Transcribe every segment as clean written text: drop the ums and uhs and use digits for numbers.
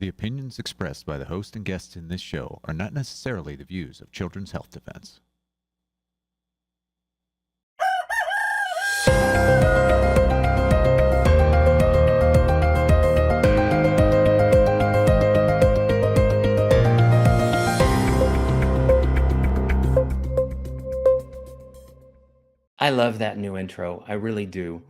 The opinions expressed by the host and guests in this show are not necessarily the views of Children's Health Defense. I love that new intro. I really do.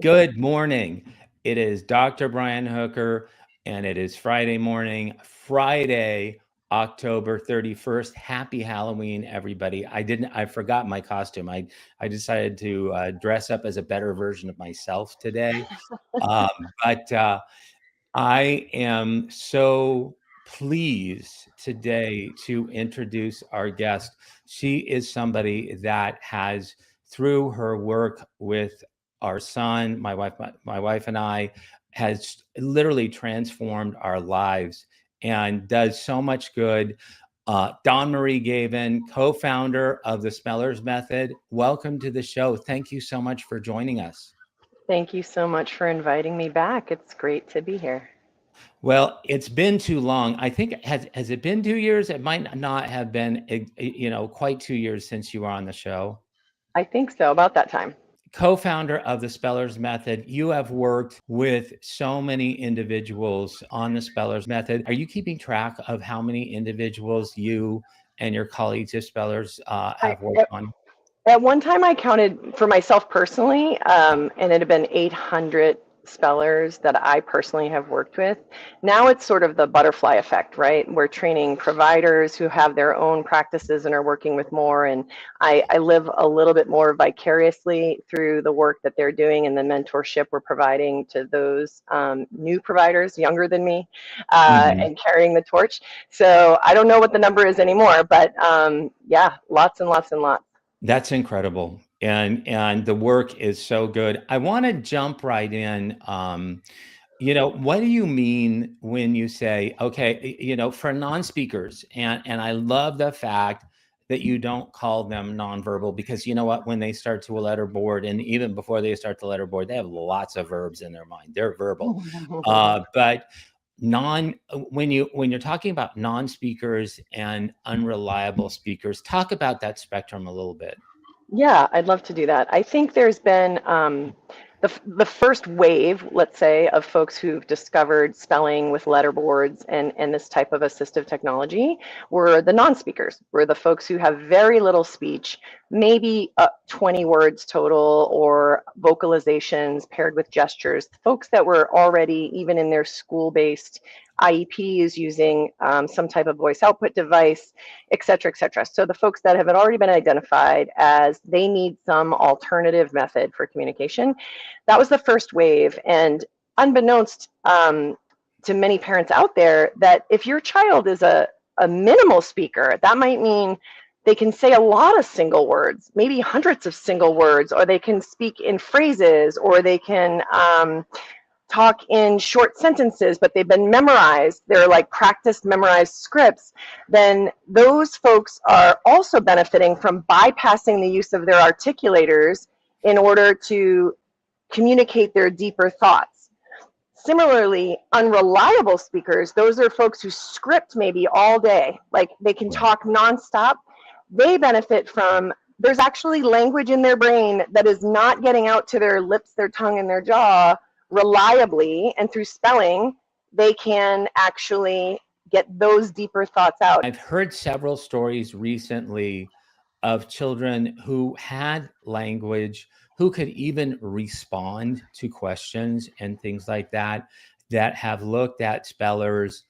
Good morning. It is Dr. Brian Hooker, and it is Friday morning, Friday, October 31st. Happy Halloween, everybody. I forgot my costume. I decided to dress up as a better version of myself today. But I am so pleased today to introduce our guest. She is somebody that has, through her work with our son, my wife and I, has literally transformed our lives and does so much good. Dawnmarie Gaivin, co-founder of the Spellers Method. Welcome to the show. Thank you so much for joining us. Thank you so much for inviting me back. It's great to be here. Well, it's been too long. I think, has it been 2 years? It might not have been, quite 2 years since you were on the show. I think so, about that time. Co-founder of the Spellers Method. You have worked with so many individuals on the Spellers Method. Are you keeping track of how many individuals you and your colleagues at Spellers have worked on? At one time, I counted for myself personally, and it had been 800 spellers that I personally have worked with. Now it's sort of the butterfly effect, right? We're training providers who have their own practices and are working with more. And I live a little bit more vicariously through the work that they're doing and the mentorship we're providing to those new providers younger than me and carrying the torch. So I don't know what the number is anymore, but yeah, lots and lots and lots. That's incredible. And the work is so good. I want to jump right in. What do you mean when you say, okay, for non-speakers, and I love the fact that you don't call them nonverbal, because you know what, when they start to a letter board, and even before they start the letter board, they have lots of verbs in their mind. They're verbal. But when you're talking about non-speakers and unreliable speakers, talk about that spectrum a little bit. Yeah, I'd love to do that. I think there's been the first wave, let's say, of folks who've discovered spelling with letterboards and this type of assistive technology were the non-speakers, were the folks who have very little speech, maybe 20 words total, or vocalizations paired with gestures, folks that were already, even in their school-based IEPs, using some type of voice output device, et cetera, et cetera. So the folks that have already been identified as they need some alternative method for communication, that was the first wave. And unbeknownst to many parents out there, that if your child is a minimal speaker, that might mean they can say a lot of single words, maybe hundreds of single words, or they can speak in phrases, or they can talk in short sentences, but they've been memorized, they're like practiced memorized scripts, then those folks are also benefiting from bypassing the use of their articulators in order to communicate their deeper thoughts. Similarly, unreliable speakers, those are folks who script maybe all day, like they can talk nonstop. They benefit from, there's actually language in their brain that is not getting out to their lips, their tongue, and their jaw reliably, and through spelling, they can actually get those deeper thoughts out. I've heard several stories recently of children who had language, who could even respond to questions and things like that, that have looked at spellers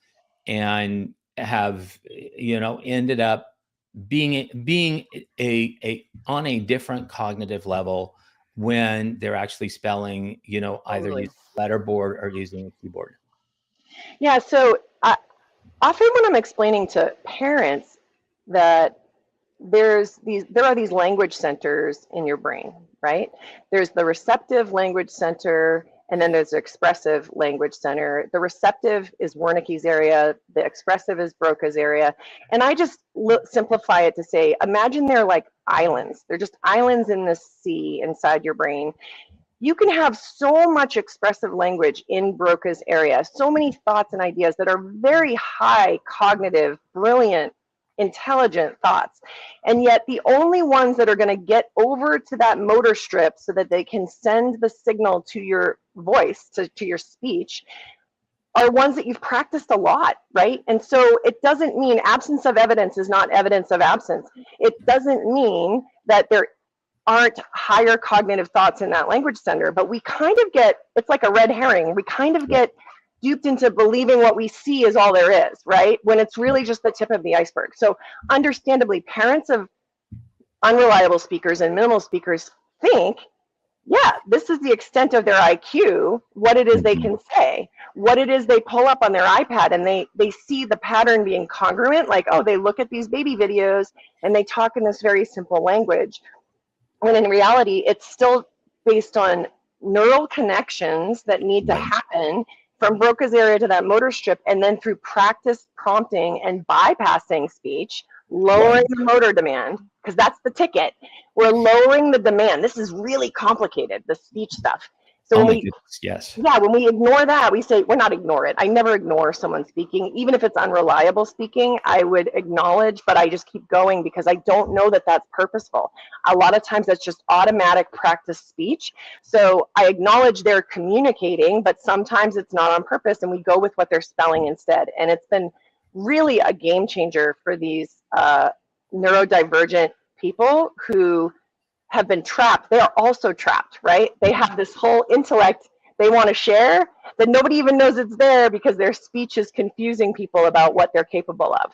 and have, ended up being a on a different cognitive level when they're actually spelling, either using a letterboard or using a keyboard. Yeah, so often when I'm explaining to parents that there are these language centers in your brain, right? There's the receptive language center, and then there's the expressive language center. The receptive is Wernicke's area, the expressive is Broca's area. And I just simplify it to say, imagine they're like islands. They're just islands in the sea inside your brain. You can have so much expressive language in Broca's area, so many thoughts and ideas that are very high cognitive, brilliant, intelligent thoughts. And yet the only ones that are going to get over to that motor strip so that they can send the signal to your voice, to your speech, are ones that you've practiced a lot, right? And so it doesn't mean absence of evidence is not evidence of absence. It doesn't mean that there aren't higher cognitive thoughts in that language center, but we kind of get, it's like a red herring. We kind of get duped into believing what we see is all there is, right? When it's really just the tip of the iceberg. So understandably, parents of unreliable speakers and minimal speakers think, yeah, this is the extent of their IQ, what it is they can say, what it is they pull up on their iPad, and they see the pattern being congruent, like, oh, they look at these baby videos and they talk in this very simple language. When in reality, it's still based on neural connections that need to happen from Broca's area to that motor strip, and then through practice prompting and bypassing speech, lowering the motor demand, because that's the ticket. We're lowering the demand. This is really complicated, the speech stuff. So when we ignore that, we say, we're not ignore it. I never ignore someone speaking. Even if it's unreliable speaking, I would acknowledge, but I just keep going because I don't know that that's purposeful. A lot of times that's just automatic practice speech. So I acknowledge they're communicating, but sometimes it's not on purpose, and we go with what they're spelling instead. And it's been really a game changer for these neurodivergent people who have been trapped. They are also trapped, right? They have this whole intellect they want to share that nobody even knows it's there because their speech is confusing people about what they're capable of.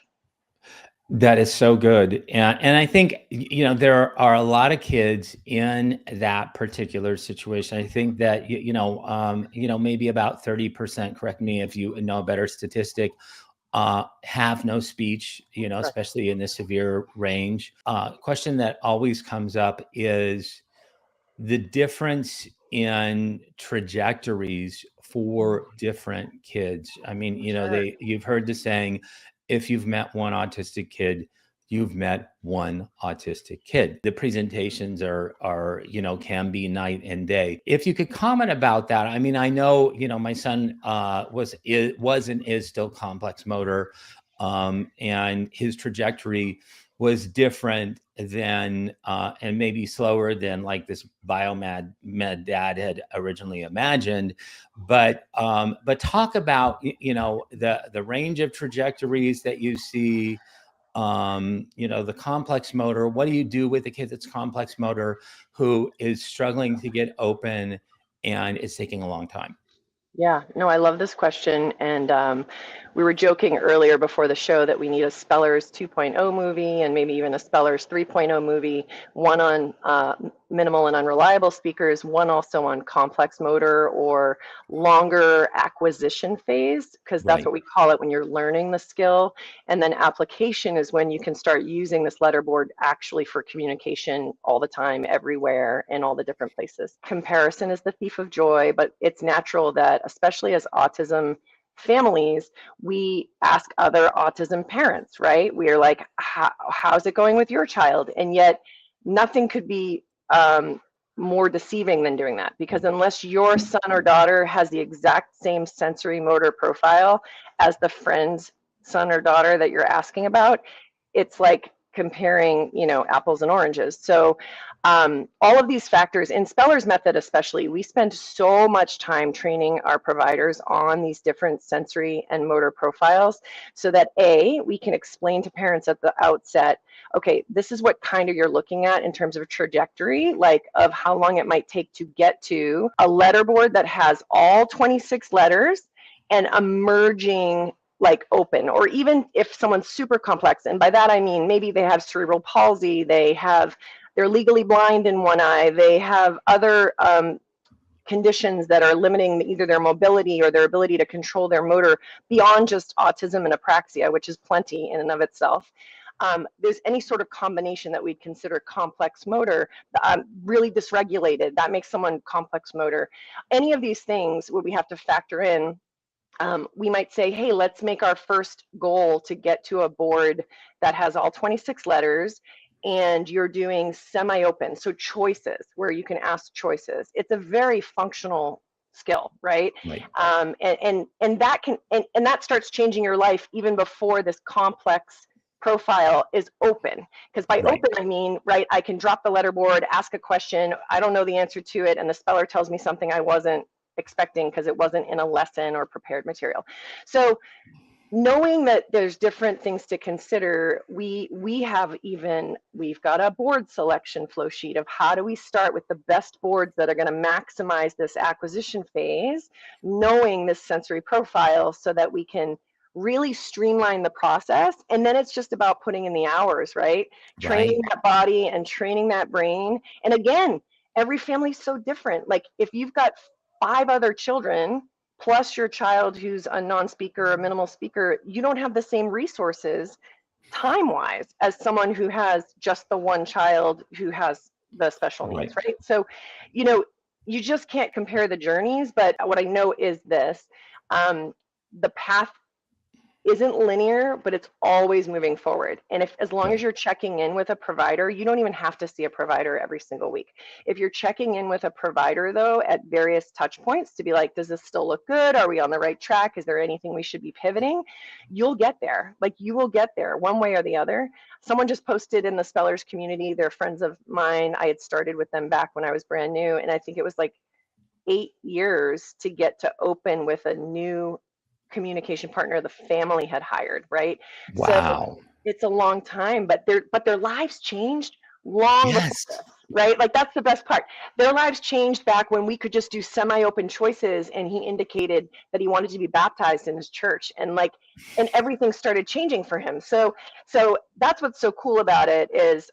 That is so good. And I think, there are a lot of kids in that particular situation. I think that, maybe about 30%, correct me if you know a better statistic, have no speech, especially in the severe range. Question that always comes up is the difference in trajectories for different kids. I mean, you've heard the saying, if you've met one autistic kid, you've met one autistic kid. The presentations are can be night and day. If you could comment about that. I mean, I know, my son was and is still complex motor, and his trajectory was different than and maybe slower than like this med dad had originally imagined. But talk about the range of trajectories that you see. The complex motor. What do you do with a kid that's complex motor who is struggling to get open and it's taking a long time? Yeah, no, I love this question. And we were joking earlier before the show that we need a Spellers 2.0 movie and maybe even a Spellers 3.0 movie, one on minimal and unreliable speakers, one also on complex motor or longer acquisition phase, because that's what we call it when you're learning the skill. And then application is when you can start using this letterboard actually for communication all the time, everywhere, in all the different places. Comparison is the thief of joy, but it's natural that, especially as autism families, we ask other autism parents, right? We are like, how's it going with your child? And yet nothing could be more deceiving than doing that, because unless your son or daughter has the exact same sensory motor profile as the friend's son or daughter that you're asking about, it's like comparing, apples and oranges. So all of these factors in Speller's method, especially, we spend so much time training our providers on these different sensory and motor profiles so that we can explain to parents at the outset, okay, this is what kind of you're looking at in terms of trajectory, like of how long it might take to get to a letterboard that has all 26 letters and emerging like open. Or even if someone's super complex, and by that I mean maybe they have cerebral palsy, they're legally blind in one eye, they have other conditions that are limiting either their mobility or their ability to control their motor beyond just autism and apraxia, which is plenty in and of itself. There's any sort of combination that we'd consider complex motor, really dysregulated, that makes someone complex motor. Any of these things would we have to factor in. We might say, hey, let's make our first goal to get to a board that has all 26 letters and you're doing semi-open, so choices, where you can ask choices. It's a very functional skill, right? Right. And that can, and that starts changing your life even before this complex profile is open. Because by Right. open, I mean, right, I can drop the letterboard, ask a question, I don't know the answer to it, and the speller tells me something I wasn't expecting because it wasn't in a lesson or prepared material. So knowing that there's different things to consider, we've got a board selection flow sheet of how do we start with the best boards that are going to maximize this acquisition phase, knowing this sensory profile so that we can really streamline the process. And then it's just about putting in the hours, right? Training Right. that body and training that brain. And again, every family's so different. Like if you've got 5 other children plus your child who's a non-speaker or minimal speaker, you don't have the same resources time-wise as someone who has just the one child who has the special Right. needs, right? So, you know, you just can't compare the journeys, but what I know is this, the path isn't linear, but it's always moving forward. And if, as long as Right. you're checking in with a provider, you don't even have to see a provider every single week. If you're checking in with a provider though, at various touch points to be like, does this still look good? Are we on the right track? Is there anything we should be pivoting? You'll get there. Like you will get there one way or the other. Someone just posted in the Spellers community, they're friends of mine. I had started with them back when I was brand new. And I think it was like 8 years to get to open with a new communication partner the family had hired, right? So Wow. it's a long time, but their lives changed long before Yes. this, right? Like that's the best part. Their lives changed back when we could just do semi-open choices, and he indicated that he wanted to be baptized in his church, and like, and everything started changing for him. So that's what's so cool about it is,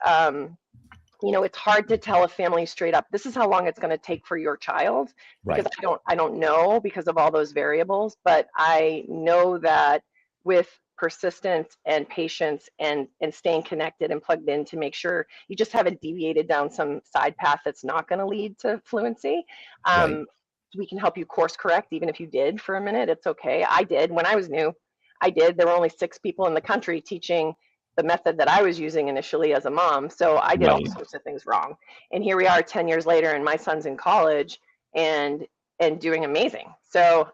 you know, it's hard to tell a family straight up, this is how long it's going to take for your child, because Right. I don't know because of all those variables, but I know that with persistence and patience and staying connected and plugged in to make sure you just haven't deviated down some side path that's not going to lead to fluency. Right. We can help you course correct, even if you did for a minute, it's okay. I did when I was new. I did. There were only 6 people in the country teaching the method that I was using initially as a mom. So I did all Right. sorts of things wrong. And here we are 10 years later, and my son's in college and doing amazing. So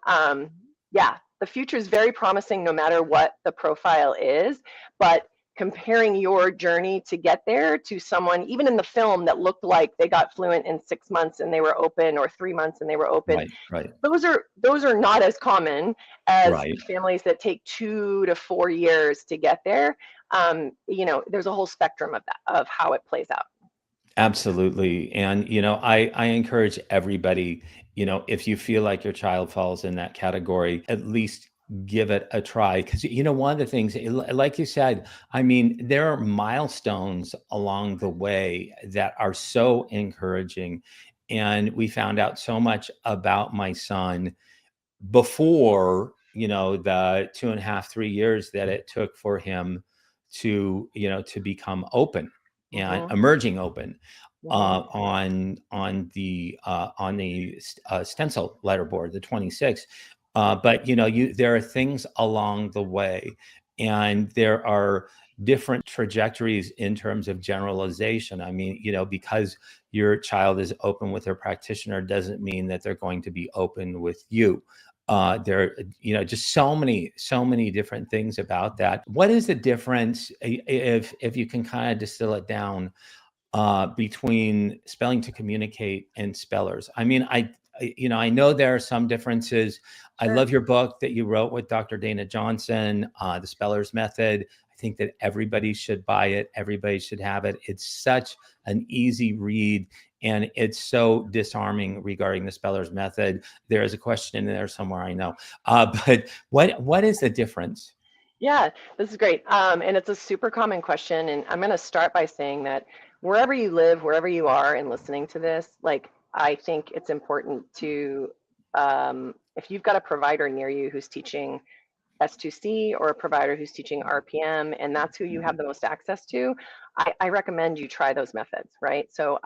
yeah, the future is very promising no matter what the profile is, but comparing your journey to get there to someone, even in the film, that looked like they got fluent in 6 months and they were open, or 3 months and they were open, Right. Right. those are not as common as Right. families that take 2 to 4 years to get there. You know, there's a whole spectrum of that, of how it plays out. Absolutely. And, I encourage everybody, if you feel like your child falls in that category, at least give it a try. Because, one of the things, like you said, I mean, there are milestones along the way that are so encouraging. And we found out so much about my son before, the 2.5, 3 years that it took for him to become open and Mm-hmm. emerging open Mm-hmm. on the stencil letterboard, the 26. But there are things along the way, and there are different trajectories in terms of generalization. I mean, because your child is open with their practitioner doesn't mean that they're going to be open with you. There are, just so many different things about that. What is the difference, if you can kind of distill it down, between spelling to communicate and spellers? I mean, I know there are some differences. I Sure. love your book that you wrote with Dr. Dana Johnson, The Spellers Method. I think that everybody should buy it. Everybody should have it. It's such an easy read, and it's so disarming regarding the Spellers Method. There is a question in there somewhere, I know. But what is the difference? Yeah, this is great. And it's a super common question. And I'm going to start by saying that wherever you live, wherever you are and listening to this, like, I think it's important to, if you've got a provider near you who's teaching S2C, or a provider who's teaching RPM, and that's who you have the most access to, I recommend you try those methods, right? So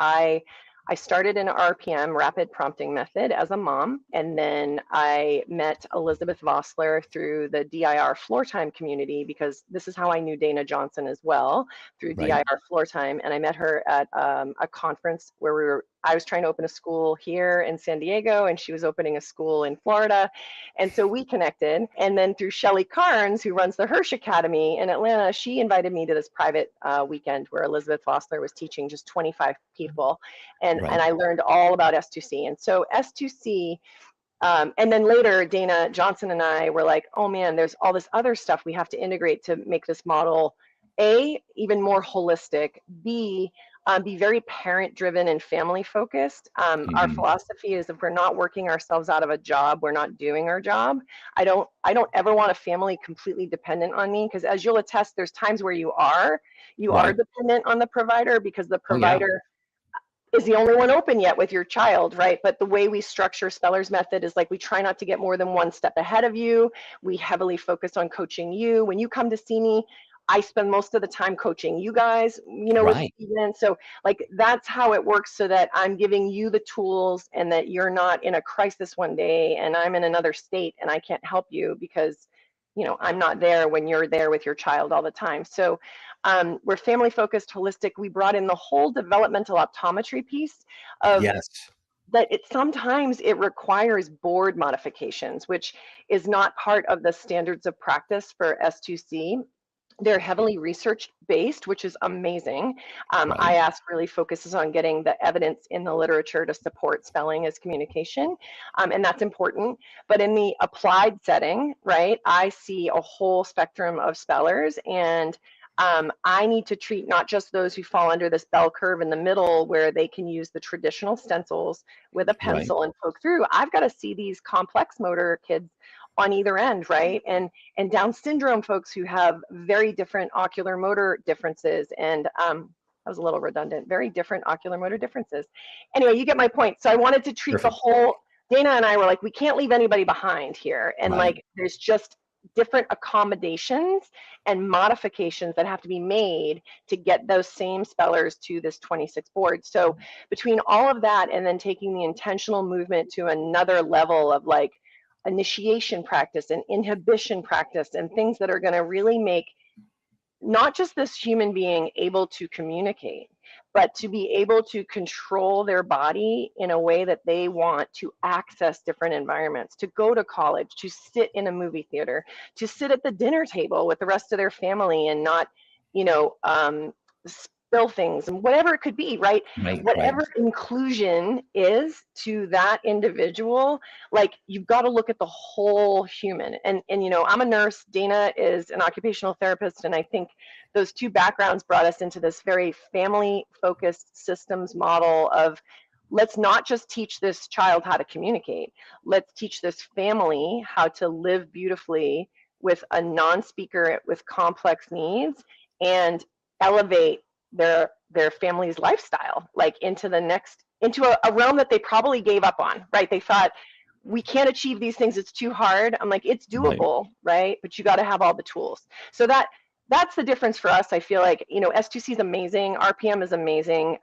I started in RPM, rapid prompting method, as a mom, and then I met Elizabeth Vossler through the DIR floor time community, because this is how I knew Dana Johnson as well, through Right. DIR floor time. And I met her at a conference where I was trying to open a school here in San Diego, and she was opening a school in Florida. And so we connected. And then through Shelley Carnes, who runs the Hirsch Academy in Atlanta, she invited me to this private weekend where Elizabeth Vossler was teaching just 25 people. And Right. I learned all about S2C. And so S2C, and then later, Dana Johnson and I were like, oh man, there's all this other stuff we have to integrate to make this model, A, even more holistic, B, be very parent driven and family focused. Our philosophy is, if we're not working ourselves out of a job, we're not doing our job. I don't ever want a family completely dependent on me, because as you'll attest, there's times where you are Right. dependent on the provider, because the Oh, yeah. provider is the only one open yet with your child, right? But the way we structure Speller's method is like, we try not to get more than one step ahead of you. We heavily focus on coaching you. When you come to see me, I spend most of the time coaching you guys, you know, with Right. Steven. So like, that's how it works, so that I'm giving you the tools, and that you're not in a crisis one day and I'm in another state and I can't help you, because, you know, I'm not there when you're there with your child all the time. So we're family focused, holistic. We brought in the whole developmental optometry piece of Yes. that. Sometimes it requires board modifications, which is not part of the standards of practice for S2C. They're heavily research based, which is amazing. Right. IASC really focuses on getting the evidence in the literature to support spelling as communication, and that's important. But in the applied setting, right, I see a whole spectrum of spellers, and I need to treat not just those who fall under this bell curve in the middle, where they can use the traditional stencils with a Right. pencil and poke through. I've got to see these complex motor kids on either end, right? And Down syndrome folks who have very different ocular motor differences, and that was a little redundant, very different ocular motor differences. Anyway, you get my point. So I wanted to treat the Perfect. whole, Dana and I were like, we can't leave anybody behind here. And Right. like, there's just different accommodations and modifications that have to be made to get those same spellers to this 26 board. So between all of that, and then taking the intentional movement to another level of like initiation practice and inhibition practice, and things that are going to really make not just this human being able to communicate, but to be able to control their body in a way that they want to access different environments, to go to college, to sit in a movie theater, to sit at the dinner table with the rest of their family and not, you know, spill things, and whatever it could be, right? Right. Whatever inclusion is to that individual, like, you've got to look at the whole human. And you know, I'm a nurse, Dana is an occupational therapist, and I think those two backgrounds brought us into this very family focused systems model of, let's not just teach this child how to communicate, let's teach this family how to live beautifully with a non-speaker with complex needs, and elevate their family's lifestyle, like into the next, into a realm that they probably gave up on, right? They thought, we can't achieve these things, it's too hard. I'm like, it's doable, right? But you got to have all the tools. So that's the difference for us. I feel like, you know, S2C is amazing, RPM is amazing.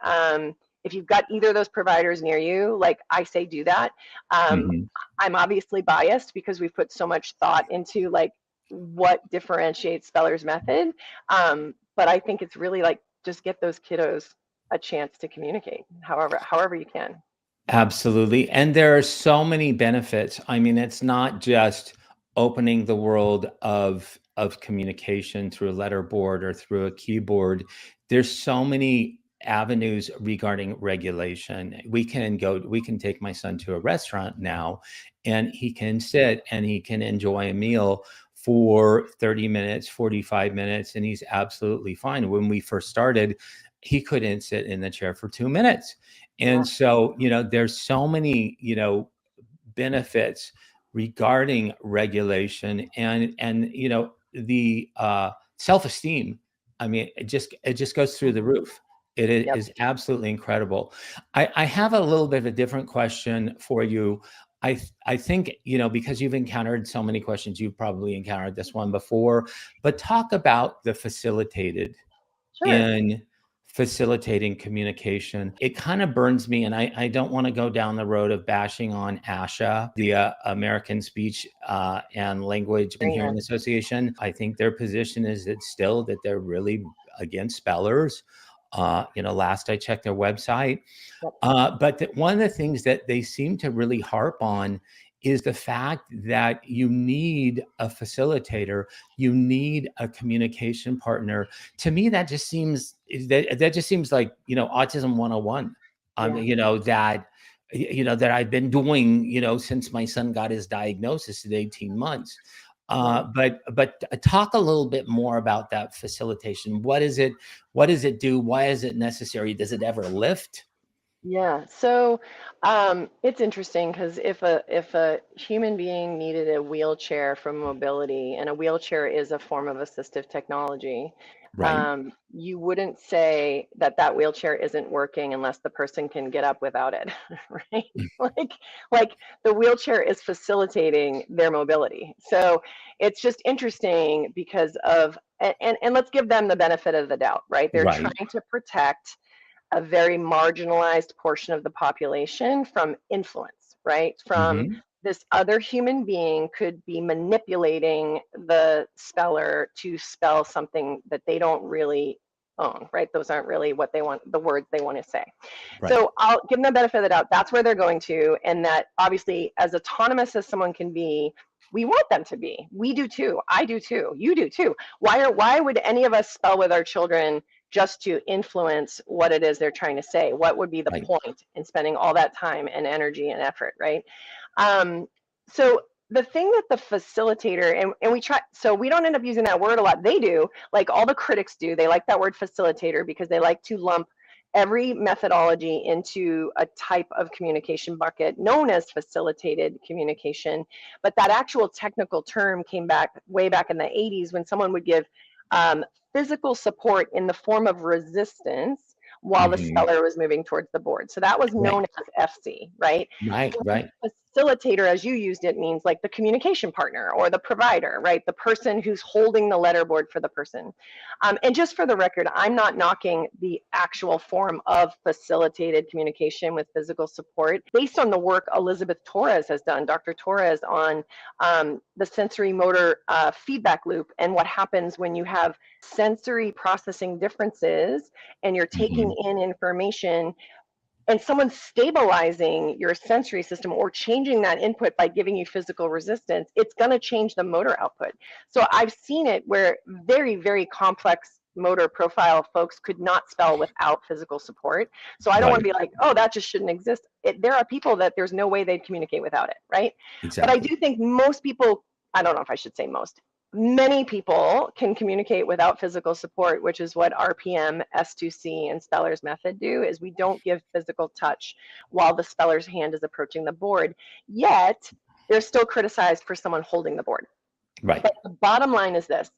If you've got either of those providers near you, like, I say do that. I'm obviously biased because we've put so much thought into like what differentiates Speller's method. But I think it's really like, just get those kiddos a chance to communicate however you can. Absolutely. And there are so many benefits. I mean, it's not just opening the world of communication through a letterboard or through a keyboard. There's so many avenues regarding regulation. We can take my son to a restaurant now, and he can sit and he can enjoy a meal for 30 minutes, 45 minutes, and he's absolutely fine. When we first started, he couldn't sit in the chair for 2 minutes. And so, you know, there's so many, you know, benefits regarding regulation, and you know, the self-esteem. I mean, it just goes through the roof. It is absolutely incredible. I have a little bit of a different question for you. I think, you know, because you've encountered so many questions, you've probably encountered this one before, but talk about the facilitated Sure. in facilitating communication. It kind of burns me, and I don't want to go down the road of bashing on ASHA, the American Speech and Language and Hearing Association. I think their position is that they're really against spellers. Last I checked their website. But one of the things that they seem to really harp on is the fact that you need a facilitator, you need a communication partner. To me, that just seems like, Autism 101. That I've been doing, since my son got his diagnosis at 18 months. But talk a little bit more about that facilitation. What is it? What does it do? Why is it necessary? Does it ever lift? Yeah, so it's interesting because if a human being needed a wheelchair for mobility, and a wheelchair is a form of assistive technology, Right. You wouldn't say that wheelchair isn't working unless the person can get up without it, right? Like the wheelchair is facilitating their mobility. So it's just interesting because of, and let's give them the benefit of the doubt, right? They're Right. trying to protect a very marginalized portion of the population from influence, right? From this other human being could be manipulating the speller to spell something that they don't really own, right? Those aren't really what they want, the words they want to say. Right. So I'll give them the benefit of the doubt. That's where they're going to. And that obviously, as autonomous as someone can be, we want them to be. We do too. I do too. You do too. Why would any of us spell with our children just to influence what it is they're trying to say? What would be the point in spending all that time and energy and effort, right? So the thing that the facilitator, and we try, so we don't end up using that word a lot. They do, like all the critics do. They like that word facilitator because they like to lump every methodology into a type of communication bucket known as facilitated communication. But that actual technical term came back way back in the 80s when someone would give physical support in the form of resistance while the speller was moving towards the board. So that was known as FC, right? Right. Facilitator, as you used it, means like the communication partner or the provider, right? The person who's holding the letterboard for the person. And just for the record, I'm not knocking the actual form of facilitated communication with physical support. Based on the work Elizabeth Torres has done, Dr. Torres, on the sensory motor feedback loop and what happens when you have sensory processing differences and you're taking in information and someone's stabilizing your sensory system or changing that input by giving you physical resistance, it's going to change the motor output. So I've seen it where very, very complex motor profile folks could not spell without physical support. So I don't want to be like, oh, that just shouldn't exist. There are people that there's no way they'd communicate without it, right? Exactly. But I do think most people, I don't know if I should say most, many people can communicate without physical support, which is what RPM, S2C, and Speller's method do, is we don't give physical touch while the speller's hand is approaching the board. Yet, they're still criticized for someone holding the board. Right. But the bottom line is this.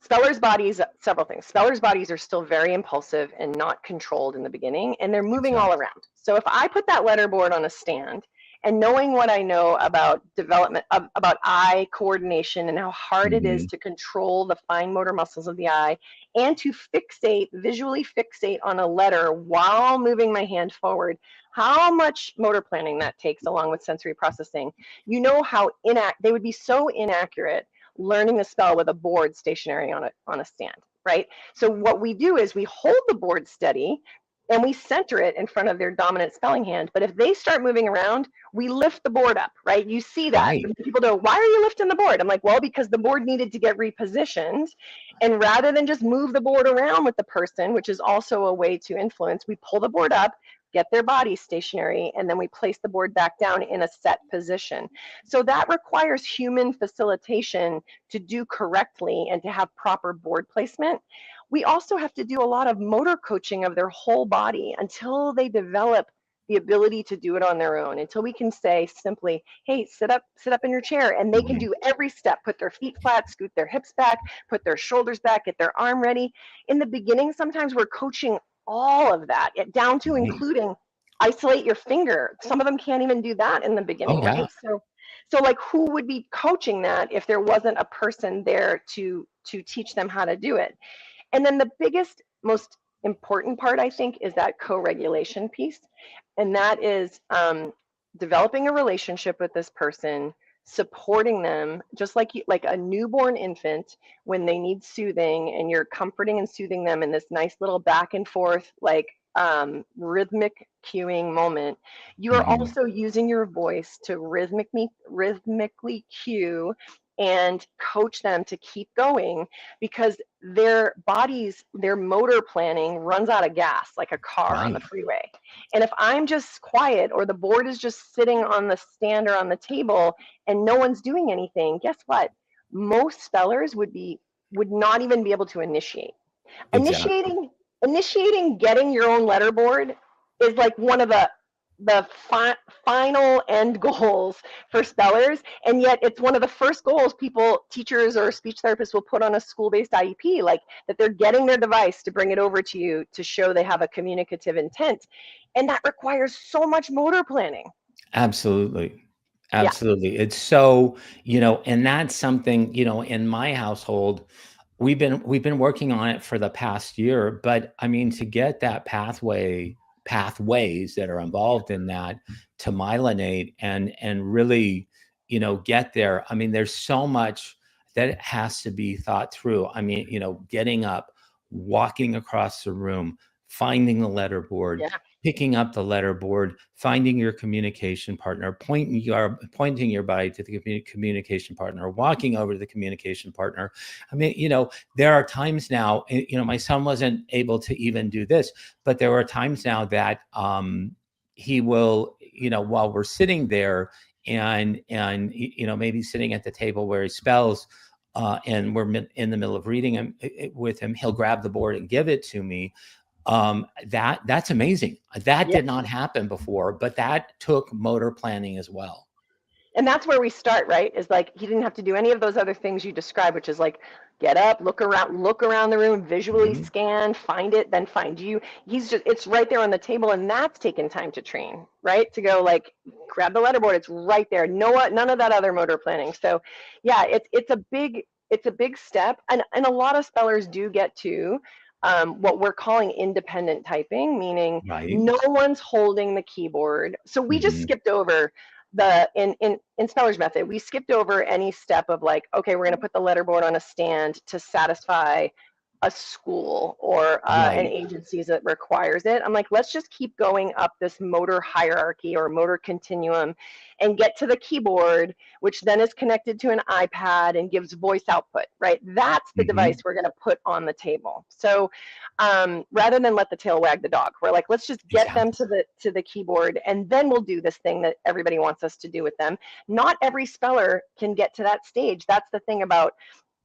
Spellers' bodies, several things. Spellers' bodies are still very impulsive and not controlled in the beginning, and they're moving all around. So if I put that letterboard on a stand, and knowing what I know about development, about eye coordination and how hard it is to control the fine motor muscles of the eye and to fixate, visually fixate on a letter while moving my hand forward, how much motor planning that takes along with sensory processing. You know how they would be so inaccurate learning to spell with a board stationary on a stand, right? So what we do is we hold the board steady and we center it in front of their dominant spelling hand. But if they start moving around, we lift the board up, right? You see that. Right. People go, why are you lifting the board? I'm like, well, because the board needed to get repositioned. And rather than just move the board around with the person, which is also a way to influence, we pull the board up, get their body stationary, and then we place the board back down in a set position. So that requires human facilitation to do correctly and to have proper board placement. We also have to do a lot of motor coaching of their whole body until they develop the ability to do it on their own, until we can say simply, hey, sit up in your chair, and they can do every step, put their feet flat, scoot their hips back, put their shoulders back, get their arm ready. In the beginning, sometimes we're coaching all of that, down to including isolate your finger. Some of them can't even do that in the beginning, right? So like, who would be coaching that if there wasn't a person there to teach them how to do it? And then the biggest, most important part, I think, is that co-regulation piece. And that is developing a relationship with this person, supporting them, just like like a newborn infant when they need soothing, and you're comforting and soothing them in this nice little back and forth, like rhythmic cueing moment. You are Hmm. also using your voice to rhythmically cue and coach them to keep going, because their bodies, their motor planning runs out of gas like a car on the Right. freeway. And if I'm just quiet, or the board is just sitting on the stand or on the table and no one's doing anything, guess what? Most spellers would not even be able to initiate. Exactly. Initiating getting your own letterboard is like one of the final end goals for spellers, and yet it's one of the first goals teachers or speech therapists will put on a school-based IEP, like that they're getting their device to bring it over to you to show they have a communicative intent, and that requires so much motor planning. Absolutely. Yeah. Absolutely. It's so, and that's something, in my household, we've been working on it for the past year, but I mean, to get that pathways that are involved in that to myelinate and really, get there. I mean, there's so much that has to be thought through. I mean, getting up, walking across the room, finding the letterboard, Yeah. picking up the letterboard, finding your communication partner, pointing your body to the communication partner, walking over to the communication partner. I mean, there are times now, my son wasn't able to even do this, but there are times now that he will, while we're sitting there and maybe sitting at the table where he spells, and we're in the middle of reading him with him, he'll grab the board and give it to me. That's amazing. That Yeah. did not happen before, but that took motor planning as well. And that's where we start, right? Is like he didn't have to do any of those other things you described, which is like get up, look around the room, visually Mhm. scan, find it, then find you. It's right there on the table, and that's taken time to train, right? To go like grab the letterboard, it's right there. None of that other motor planning. So yeah, it's a big step, and a lot of spellers do get to what we're calling independent typing, meaning Right. no one's holding the keyboard. So we just Mhm. skipped over in Speller's method, we skipped over any step of like, okay, we're going to put the letterboard on a stand to satisfy a school or an Right. agency that requires it. I'm like, let's just keep going up this motor hierarchy or motor continuum and get to the keyboard, which then is connected to an iPad and gives voice output, right? That's the device Mhm. we're going to put on the table. So rather than let the tail wag the dog, we're like, let's just get them Exactly. to the keyboard, and then we'll do this thing that everybody wants us to do with them. Not every speller can get to that stage. That's the thing about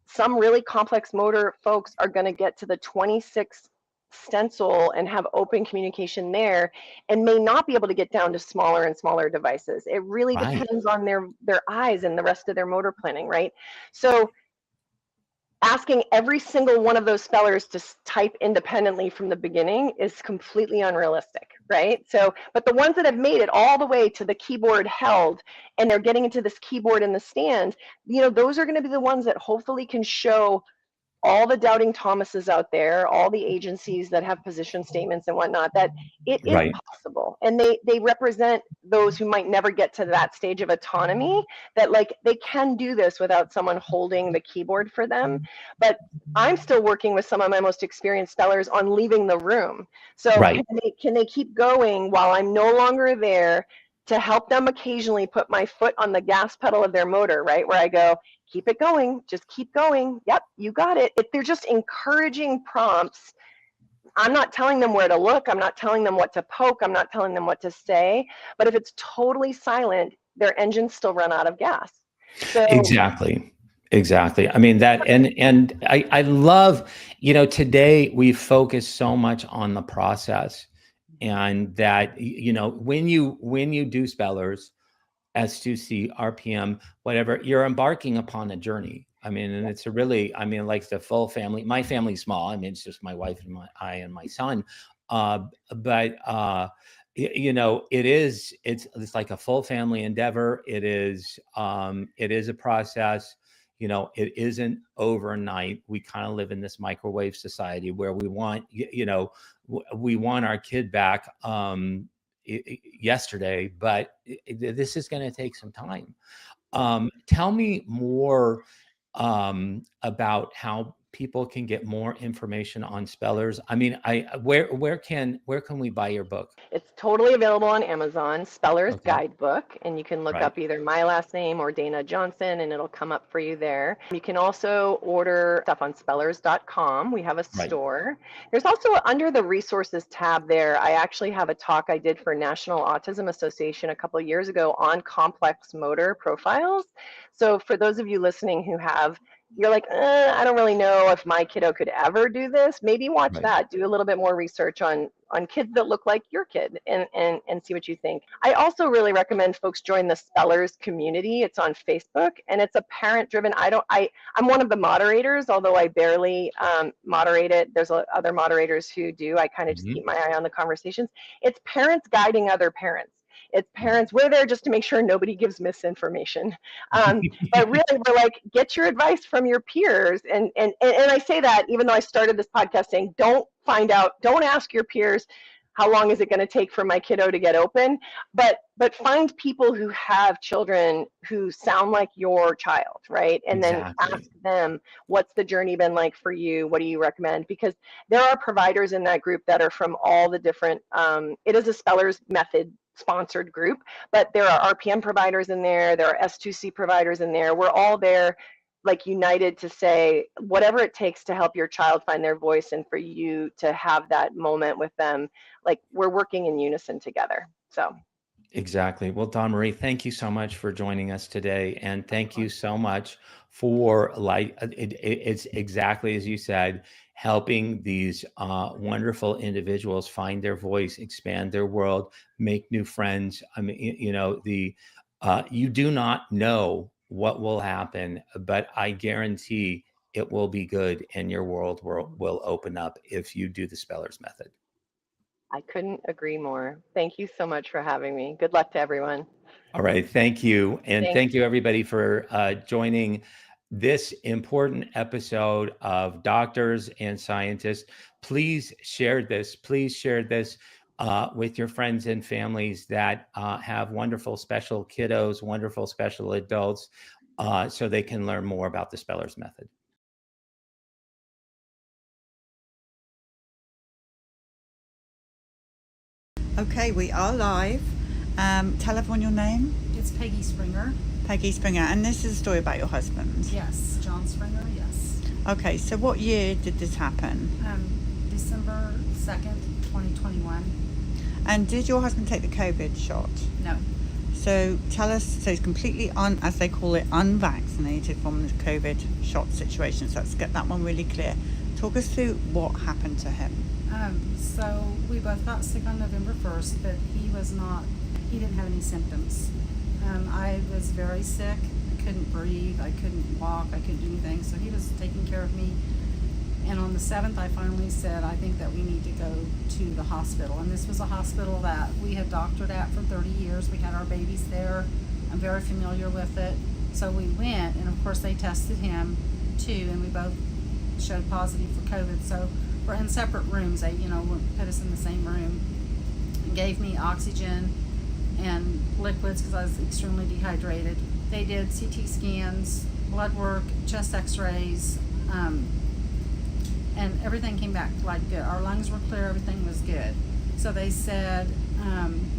some really complex motor folks are going to get to the 26 stencil and have open communication there, and may not be able to get down to smaller and smaller devices. It really Right. depends on their eyes and the rest of their motor planning, right? So asking every single one of those spellers to type independently from the beginning is completely unrealistic, right? So, but the ones that have made it all the way to the keyboard held and they're getting into this keyboard in the stand, those are going to be the ones that hopefully can show all the doubting Thomases out there, all the agencies that have position statements and whatnot, that it is Right. possible. And they represent those who might never get to that stage of autonomy, that like they can do this without someone holding the keyboard for them. But I'm still working with some of my most experienced spellers on leaving the room. So Right. can they keep going while I'm no longer there, to help them occasionally put my foot on the gas pedal of their motor, right? Where I go, keep it going, just keep going. Yep, you got it. If they're just encouraging prompts, I'm not telling them where to look. I'm not telling them what to poke. I'm not telling them what to say. But if it's totally silent, their engines still run out of gas. So Exactly. Exactly. I mean that, and I love, today we focus so much on the process, and that, when you do spellers, S2C, RPM, whatever, you're embarking upon a journey. I mean, and it's a really, I mean, like the full family. My family's small. I mean, it's just my wife and I and my son. Uh, but it's like a full family endeavor. It is a process. it isn't overnight. We kind of live in this microwave society where we want, we want our kid back yesterday, but this is going to take some time. Tell me more about how people can get more information on spellers. I mean, where can we buy your book? It's totally available on Amazon, Speller's Okay. Guidebook, and you can look Right. up either my last name or Dana Johnson, and it'll come up for you there. You can also order stuff on spellers.com. We have a Right. store. There's also under the resources tab there, I actually have a talk I did for National Autism Association a couple of years ago on complex motor profiles. So for those of you listening who have, you're like, I don't really know if my kiddo could ever do this, maybe watch Right. that. Do a little bit more research on kids that look like your kid and see what you think. I also really recommend folks join the Spellers community. It's on Facebook and it's a parent driven. I'm one of the moderators, although I barely moderate it. There's other moderators who do. I kind of just keep my eye on the conversations. It's parents guiding other parents. It's parents. We're there just to make sure nobody gives misinformation. But really, we're like, get your advice from your peers. And I say that even though I started this podcast saying, don't ask your peers, how long is it going to take for my kiddo to get open? But find people who have children who sound like your child, right? And then ask them, what's the journey been like for you? What do you recommend? Because there are providers in that group that are from all the different, it is a Spellers method sponsored group, but there are RPM providers in there, there are S2C providers in there. We're all there, like united to say whatever it takes to help your child find their voice and for you to have that moment with them. Like we're working in unison together. So exactly. Well, Dawnmarie, thank you so much for joining us today, and thank you so much for it's exactly as you said, helping these wonderful individuals find their voice, expand their world, make new friends. I mean, you do not know what will happen, but I guarantee it will be good and your world will open up if you do the Spellers method. I couldn't agree more. Thank you so much for having me. Good luck to everyone. All right. Thank you. And thank you everybody for joining this important episode of Doctors and Scientists. Please share this. Please share this with your friends and families that have wonderful special kiddos, wonderful special adults, so they can learn more about the Spellers method. Okay, we are live. Tell everyone your name. It's Peggy Springer. Peggy Springer, and this is a story about your husband. Yes, John Springer, yes. Okay, so what year did this happen? December 2nd, 2021. And did your husband take the COVID shot? No. So tell us, so he's completely as they call it, unvaccinated from the COVID shot situation. So let's get that one really clear. Talk us through what happened to him. So we both got sick on November 1st, but he didn't have any symptoms. I was very sick. I couldn't breathe. I couldn't walk. I couldn't do anything. So he was taking care of me. And on the 7th, I finally said, I think that we need to go to the hospital. And this was a hospital that we had doctored at for 30 years. We had our babies there. I'm very familiar with it. So we went, and of course they tested him too, and we both showed positive for COVID. So we're in separate rooms. They, put us in the same room and gave me oxygen and liquids because I was extremely dehydrated. They did CT scans, blood work, chest x-rays, and everything came back like good. Our lungs were clear, everything was good. So they said,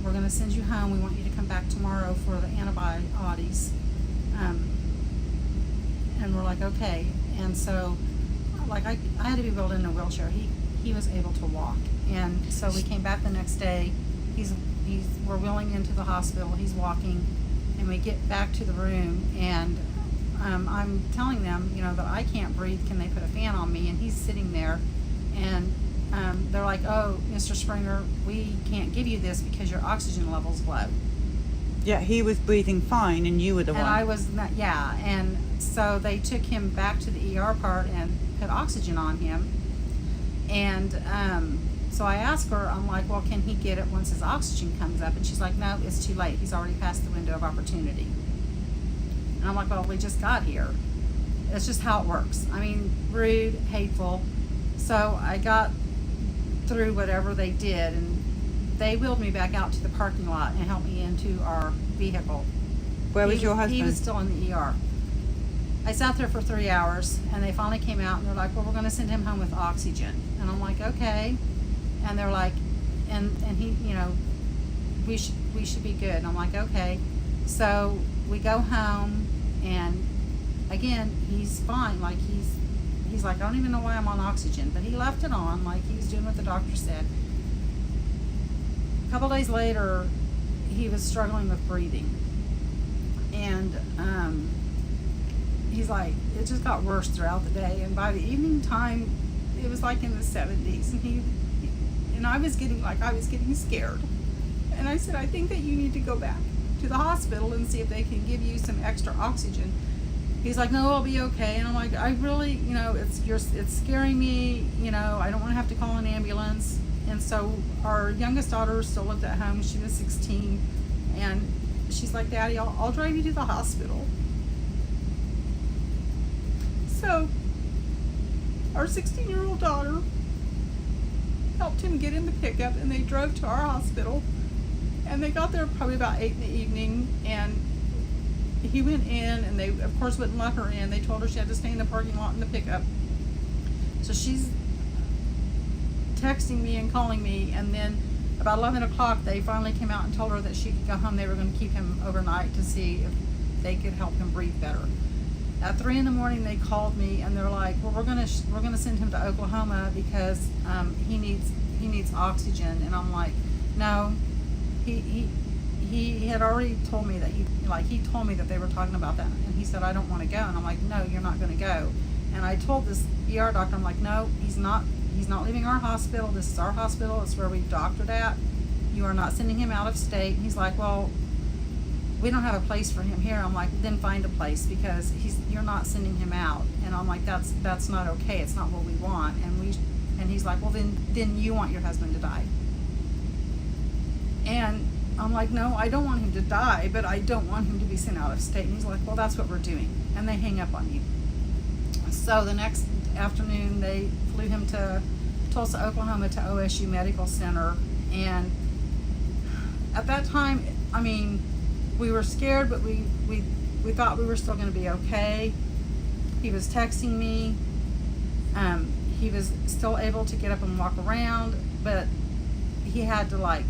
we're going to send you home. We want you to come back tomorrow for the antibodies. And we're like, okay. And so, like, I had to be wheeled in a wheelchair. He was able to walk. And so we came back the next day. We're wheeling into the hospital. He's walking. And we get back to the room, and I'm telling them, that I can't breathe. Can they put a fan on me? And he's sitting there, and they're like, oh, Mr. Springer, we can't give you this because your oxygen level's low. Yeah, he was breathing fine, and you were the one. And I was not, yeah. And so they took him back to the ER part and put oxygen on him. And so I asked her, I'm like, well, can he get it once his oxygen comes up? And she's like, no, it's too late. He's already passed the window of opportunity. And I'm like, well, we just got here. It's just how it works. I mean, rude, hateful. So I got through whatever they did, and they wheeled me back out to the parking lot and helped me into our vehicle. Where was your husband? He was still in the ER. I sat there for 3 hours, and they finally came out, and they're like, well, we're going to send him home with oxygen. And I'm like, okay. And they're like, and he, you know, we should be good. And I'm like, okay. So we go home, and again, he's fine. Like, he's like, I don't even know why I'm on oxygen, but he left it on, like he was doing what the doctor said. A couple days later, he was struggling with breathing, and he's like, it just got worse throughout the day, and by the evening time, it was like in the 70s, and I was getting scared, and I said, I think that you need to go back to the hospital and see if they can give you some extra oxygen. He's like, no, I'll be okay. And I'm like, I really, you know, it's scaring me, you know, I don't want to have to call an ambulance. And so our youngest daughter still lived at home. She was 16, and she's like, Daddy, I'll drive you to the hospital. So our 16-year-old daughter helped him get in the pickup, and they drove to our hospital, and they got there probably about 8 in the evening, and he went in, and they of course wouldn't let her in. They told her she had to stay in the parking lot in the pickup. So she's texting me and calling me, and then about 11 o'clock they finally came out and told her that she could go home. They were going to keep him overnight to see if they could help him breathe better. At 3 in the morning they called me, and they're like, well, we're gonna send him to Oklahoma because he needs oxygen. And I'm like, no. He had already told me that he told me that they were talking about that, and he said, I don't want to go. And I'm like, no, you're not going to go. And I told this ER doctor, I'm like, no, he's not leaving our hospital. This is our hospital. It's where we've doctored at. You are not sending him out of state. And he's like, well, we don't have a place for him here. I'm like, then find a place, because you're not sending him out. And I'm like, that's not okay. It's not what we want. And he's like, well, then you want your husband to die. And I'm like, no, I don't want him to die, but I don't want him to be sent out of state. And he's like, well, that's what we're doing. And they hang up on you. So the next afternoon, they flew him to Tulsa, Oklahoma, to OSU Medical Center. And at that time, I mean, we were scared, but we thought we were still going to be okay. He was texting me. He was still able to get up and walk around, but he had to like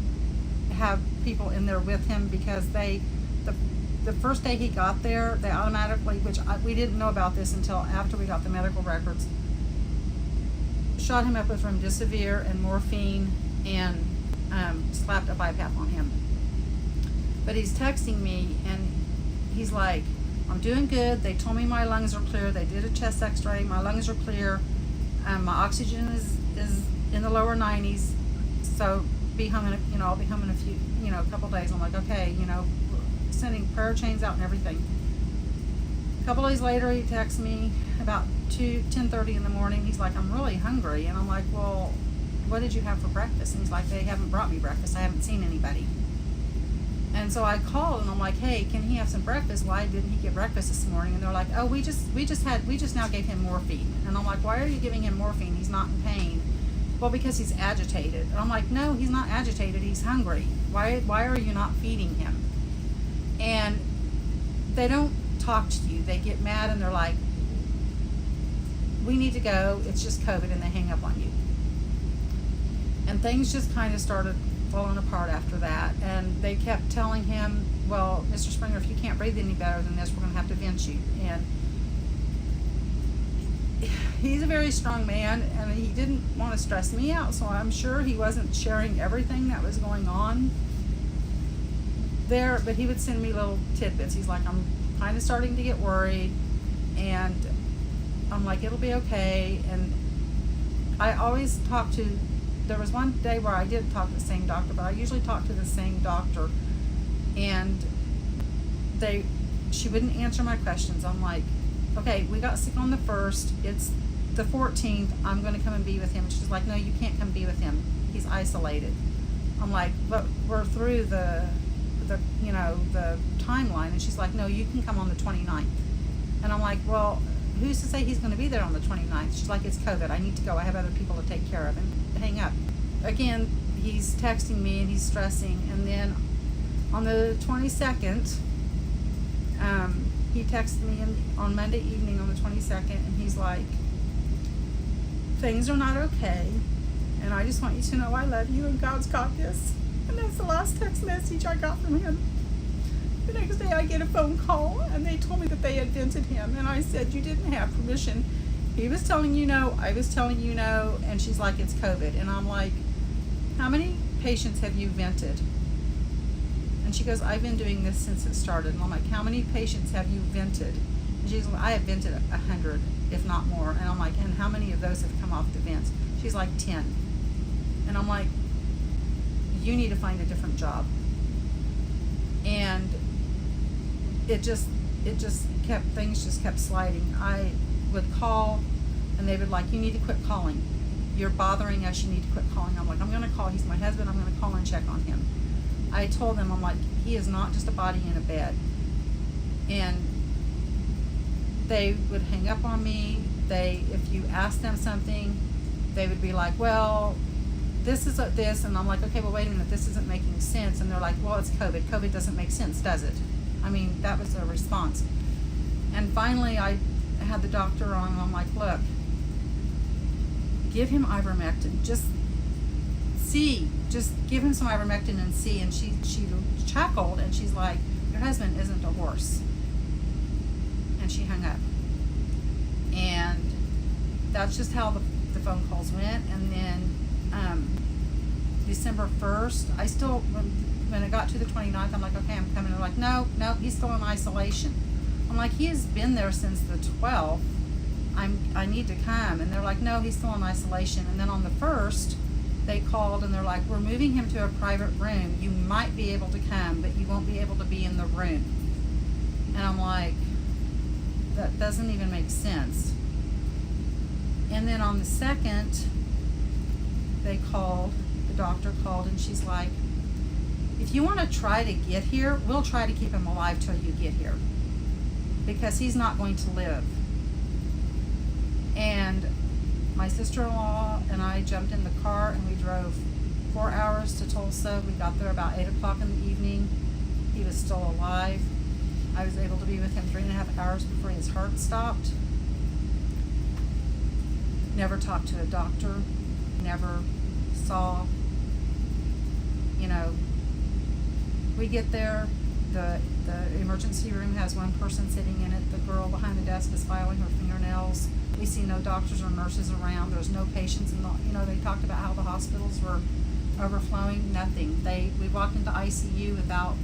have people in there with him, because the first day he got there, they automatically, we didn't know about this until after we got the medical records, shot him up with remdesivir and morphine, and slapped a BiPAP on him. But he's texting me, and he's like, I'm doing good. They told me my lungs are clear. They did a chest x-ray. My lungs are clear. My oxygen is in the lower 90s. So I'll be home in a few, a couple days. I'm like, okay, sending prayer chains out and everything. A couple days later, he texts me about 10:30 in the morning. He's like, I'm really hungry. And I'm like, well, what did you have for breakfast? And he's like, they haven't brought me breakfast. I haven't seen anybody. And so I called, and I'm like, hey, can he have some breakfast? Why didn't he get breakfast this morning? And they're like, oh, we just now gave him morphine. And I'm like, why are you giving him morphine? He's not in pain. Well, because he's agitated. And I'm like, no, he's not agitated. He's hungry. Why are you not feeding him? And they don't talk to you. They get mad, and they're like, we need to go. It's just COVID, and they hang up on you. And things just kind of started falling apart after that. And they kept telling him, well, Mr. Springer, if you can't breathe any better than this, we're going to have to vent you. And he's a very strong man, and he didn't want to stress me out, so I'm sure he wasn't sharing everything that was going on there, but he would send me little tidbits. He's like, I'm kind of starting to get worried, and I'm like, it'll be okay. And I always talk to, there was one day where I did talk to the same doctor, but I usually talk to the same doctor, and she wouldn't answer my questions. I'm like, okay, we got sick on the 1st, it's the 14th, I'm going to come and be with him. She's like, no, you can't come be with him, he's isolated. I'm like, but we're through the timeline. And she's like, no, you can come on the 29th. And I'm like, well, who's to say he's going to be there on the 29th? She's like, it's COVID. I need to go. I have other people to take care of. And hang up. Again, he's texting me and he's stressing. And then on the 22nd, he texted me on Monday evening on the 22nd, and he's like, things are not okay, and I just want you to know I love you and God's got this. And that's the last text message I got from him. The next day I get a phone call, and they told me that they had vented him, and I said, you didn't have permission. He was telling you no, I was telling you no, and she's like, it's COVID. And I'm like, how many patients have you vented? And she goes, I've been doing this since it started. And I'm like, how many patients have you vented? And she's like, I have vented 100, if not more. And I'm like, and how many of those have come off the vents? She's like, 10. And I'm like, you need to find a different job. And things just kept sliding. I would call, and they would like, you need to quit calling. You're bothering us, you need to quit calling. I'm like, I'm gonna call, he's my husband, I'm gonna call and check on him. I told them, I'm like, he is not just a body in a bed. And they would hang up on me. If you asked them something, they would be like, well, this is this, and I'm like, okay, well, wait a minute, this isn't making sense. And they're like, well, it's COVID. COVID doesn't make sense, does it? I mean, that was their response. And finally, I had the doctor on, and I'm like, look, give him ivermectin. Just give him some ivermectin and see. And she chuckled, and she's like, your husband isn't a horse. And she hung up. And that's just how the phone calls went. And then December 1st, I still, when it got to the 29th, I'm like, okay, I'm coming. They're like, no, he's still in isolation. I'm like, he has been there since the 12th. I need to come. And they're like, no, he's still in isolation. And then on the 1st, they called and they're like, we're moving him to a private room. You might be able to come, but you won't be able to be in the room. And I'm like, that doesn't even make sense. And then on the 2nd, the doctor called, and she's like, if you want to try to get here, we'll try to keep him alive till you get here, because he's not going to live. And my sister-in-law and I jumped in the car, and we drove 4 hours to Tulsa. We got there about 8 o'clock in the evening. He was still alive. I was able to be with him 3.5 hours before his heart stopped. Never talked to a doctor, never saw, we get there, the emergency room has one person sitting in it. The girl behind the desk is filing her fingernails. We see no doctors or nurses around. There's no patients, and they talked about how the hospitals were overflowing. Nothing. We walked into ICU without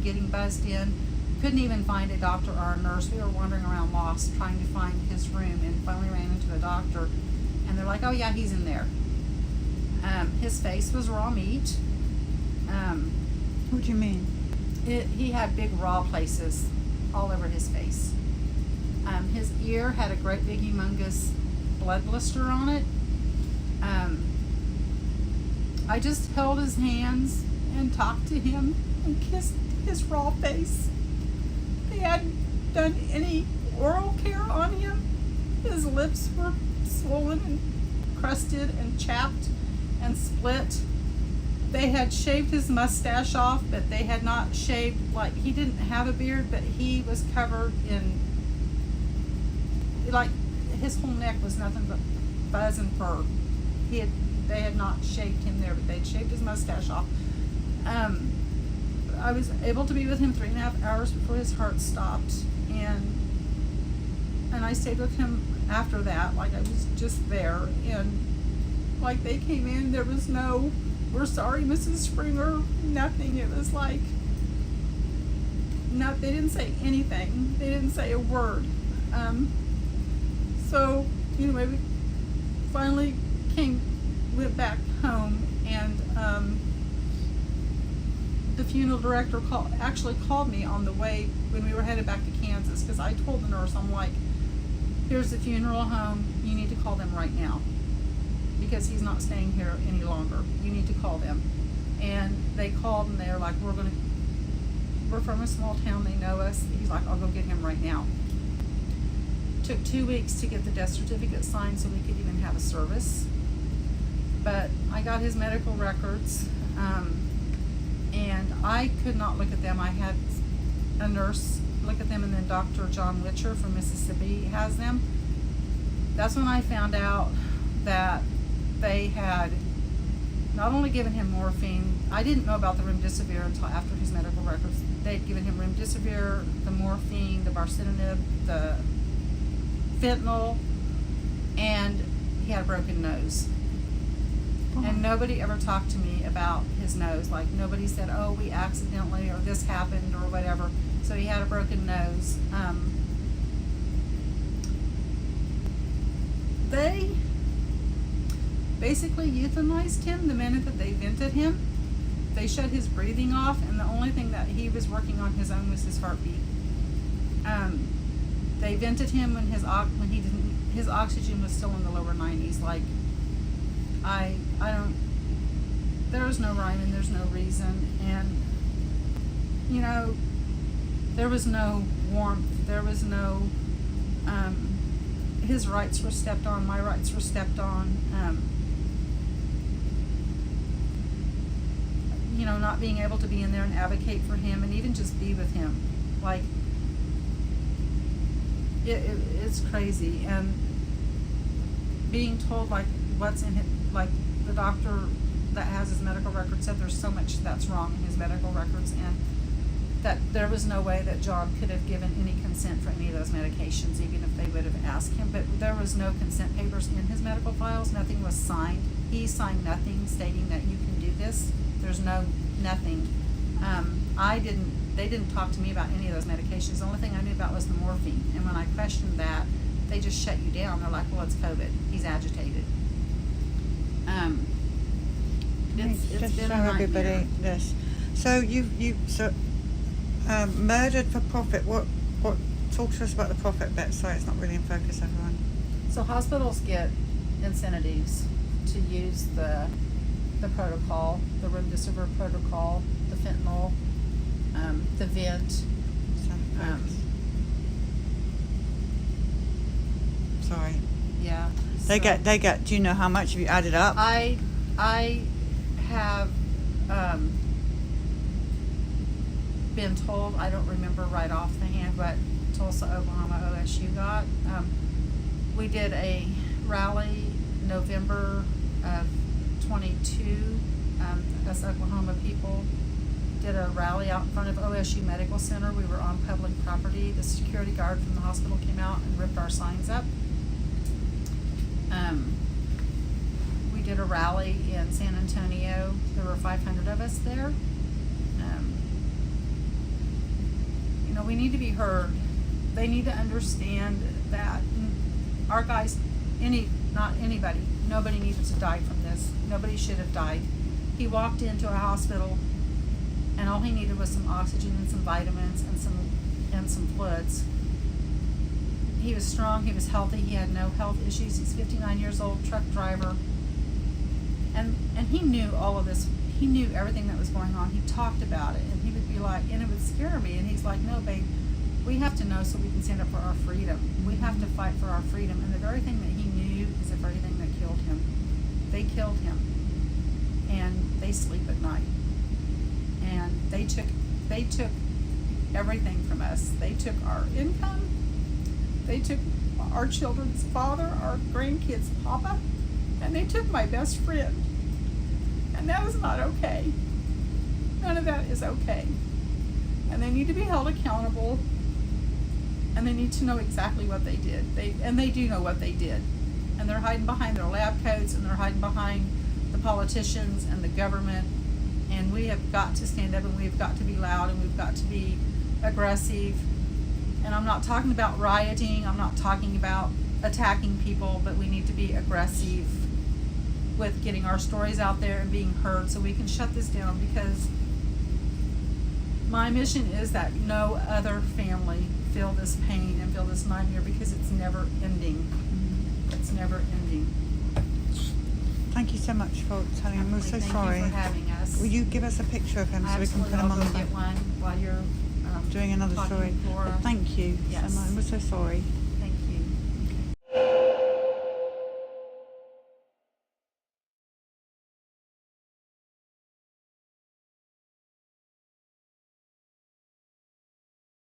getting buzzed in. Couldn't even find a doctor or a nurse. We were wandering around lost trying to find his room, and finally ran into a doctor, and they're like, oh yeah, he's in there. His face was raw meat. What do you mean? He had big raw places all over his face. His ear had a great big humongous blood blister on it. I just held his hands and talked to him and kissed his raw face. They hadn't done any oral care on him. His lips were swollen and crusted and chapped and split. They had shaved his mustache off, but they had not shaved, he didn't have a beard, but he was covered in, his whole neck was nothing but fuzz and fur. They had not shaved him there, but they'd shaved his mustache off. I was able to be with him 3.5 hours before his heart stopped, and I stayed with him after that, I was just there, and they came in, there was no, we're sorry, Mrs. Springer, nothing. It was they didn't say anything. They didn't say a word. So, anyway, we finally went back home, and the funeral director actually called me on the way when we were headed back to Kansas, because I told the nurse, I'm like, here's the funeral home, you need to call them right now, because he's not staying here any longer. You need to call them. And they called, and they're like, we're from a small town, they know us. He's like, I'll go get him right now. Took 2 weeks to get the death certificate signed so we could even have a service. But I got his medical records, and I could not look at them. I had a nurse look at them, and then Dr. John Witcher from Mississippi has them. That's when I found out that they had not only given him morphine. I didn't know about the remdesivir until after his medical records. They'd given him remdesivir, the morphine, the baricitinib, the fentanyl, and he had a broken nose. And nobody ever talked to me about his nose. Like, nobody said, oh, we accidentally, or this happened, or whatever. So he had a broken nose. They basically euthanized him the minute that they vented him. They shut his breathing off, and the only thing that he was working on his own was his heartbeat. They vented him when his oxygen was still in the lower 90s. Like, I don't, there's no rhyme and there's no reason. And, you know, there was no warmth, there was no, his rights were stepped on, my rights were stepped on. You know, not being able to be in there and advocate for him and even just be with him. Like, it's crazy. And being told, like, what's in it, like, the doctor that has his medical records said there's so much that's wrong in his medical records, and that there was no way that John could have given any consent for any of those medications, even if they would have asked him. But there was no consent papers in his medical files. Nothing was signed. He signed nothing stating that you can do this. There's nothing. They didn't talk to me about any of those medications. The only thing I knew about was the morphine. And when I questioned that, they just shut you down. They're like, well, it's COVID. He's agitated. It's just been show a nightmare. everybody this. So murdered for profit. What? Talk to us about the profit bit. Sorry, it's not really in focus, everyone. So hospitals get incentives to use the protocol, the remdesivir protocol, the fentanyl, the vent. Sorry. Yeah. They so get. Do you know how much have you added up? I have been told, I don't remember right off the hand, what Tulsa, Oklahoma OSU got. We did a rally November of 22. Us Oklahoma people did a rally out in front of OSU Medical Center. We were on public property. The security guard from the hospital came out and ripped our signs up. We did a rally in San Antonio. There were 500 of us there. You know, we need to be heard. They need to understand that our guys, not anybody, nobody needed to die from this. Nobody should have died. He walked into a hospital and all he needed was some oxygen and some vitamins and some fluids. He was strong, he was healthy, he had no health issues. He's 59 years old, truck driver. And he knew all of this. He knew everything that was going on. He talked about it, and he would be like, and it would scare me. And he's like, no, babe, we have to know so we can stand up for our freedom. We have to fight for our freedom. And the very thing that he knew is the very thing that killed him. They killed him. And they sleep at night. And they took everything from us. They took our income. They took our children's father, our grandkids' papa, and they took my best friend. And that is not okay. None of that is okay. And they need to be held accountable, and they need to know exactly what they did. They do know what they did. And they're hiding behind their lab coats, and they're hiding behind the politicians and the government. And we have got to stand up, and we've got to be loud, and we've got to be aggressive. And I'm not talking about rioting, I'm not talking about attacking people, but we need to be aggressive with getting our stories out there and being heard so we can shut this down, because my mission is that no other family feel this pain and feel this nightmare, because it's never ending. It's never ending. Thank you so much for telling him. We're so sorry. Thank you for having us. Will you give us a picture of him so we can put him on the I'll go get one while you're doing another talking story? to Laura. But thank you Yes. so much. We're so sorry.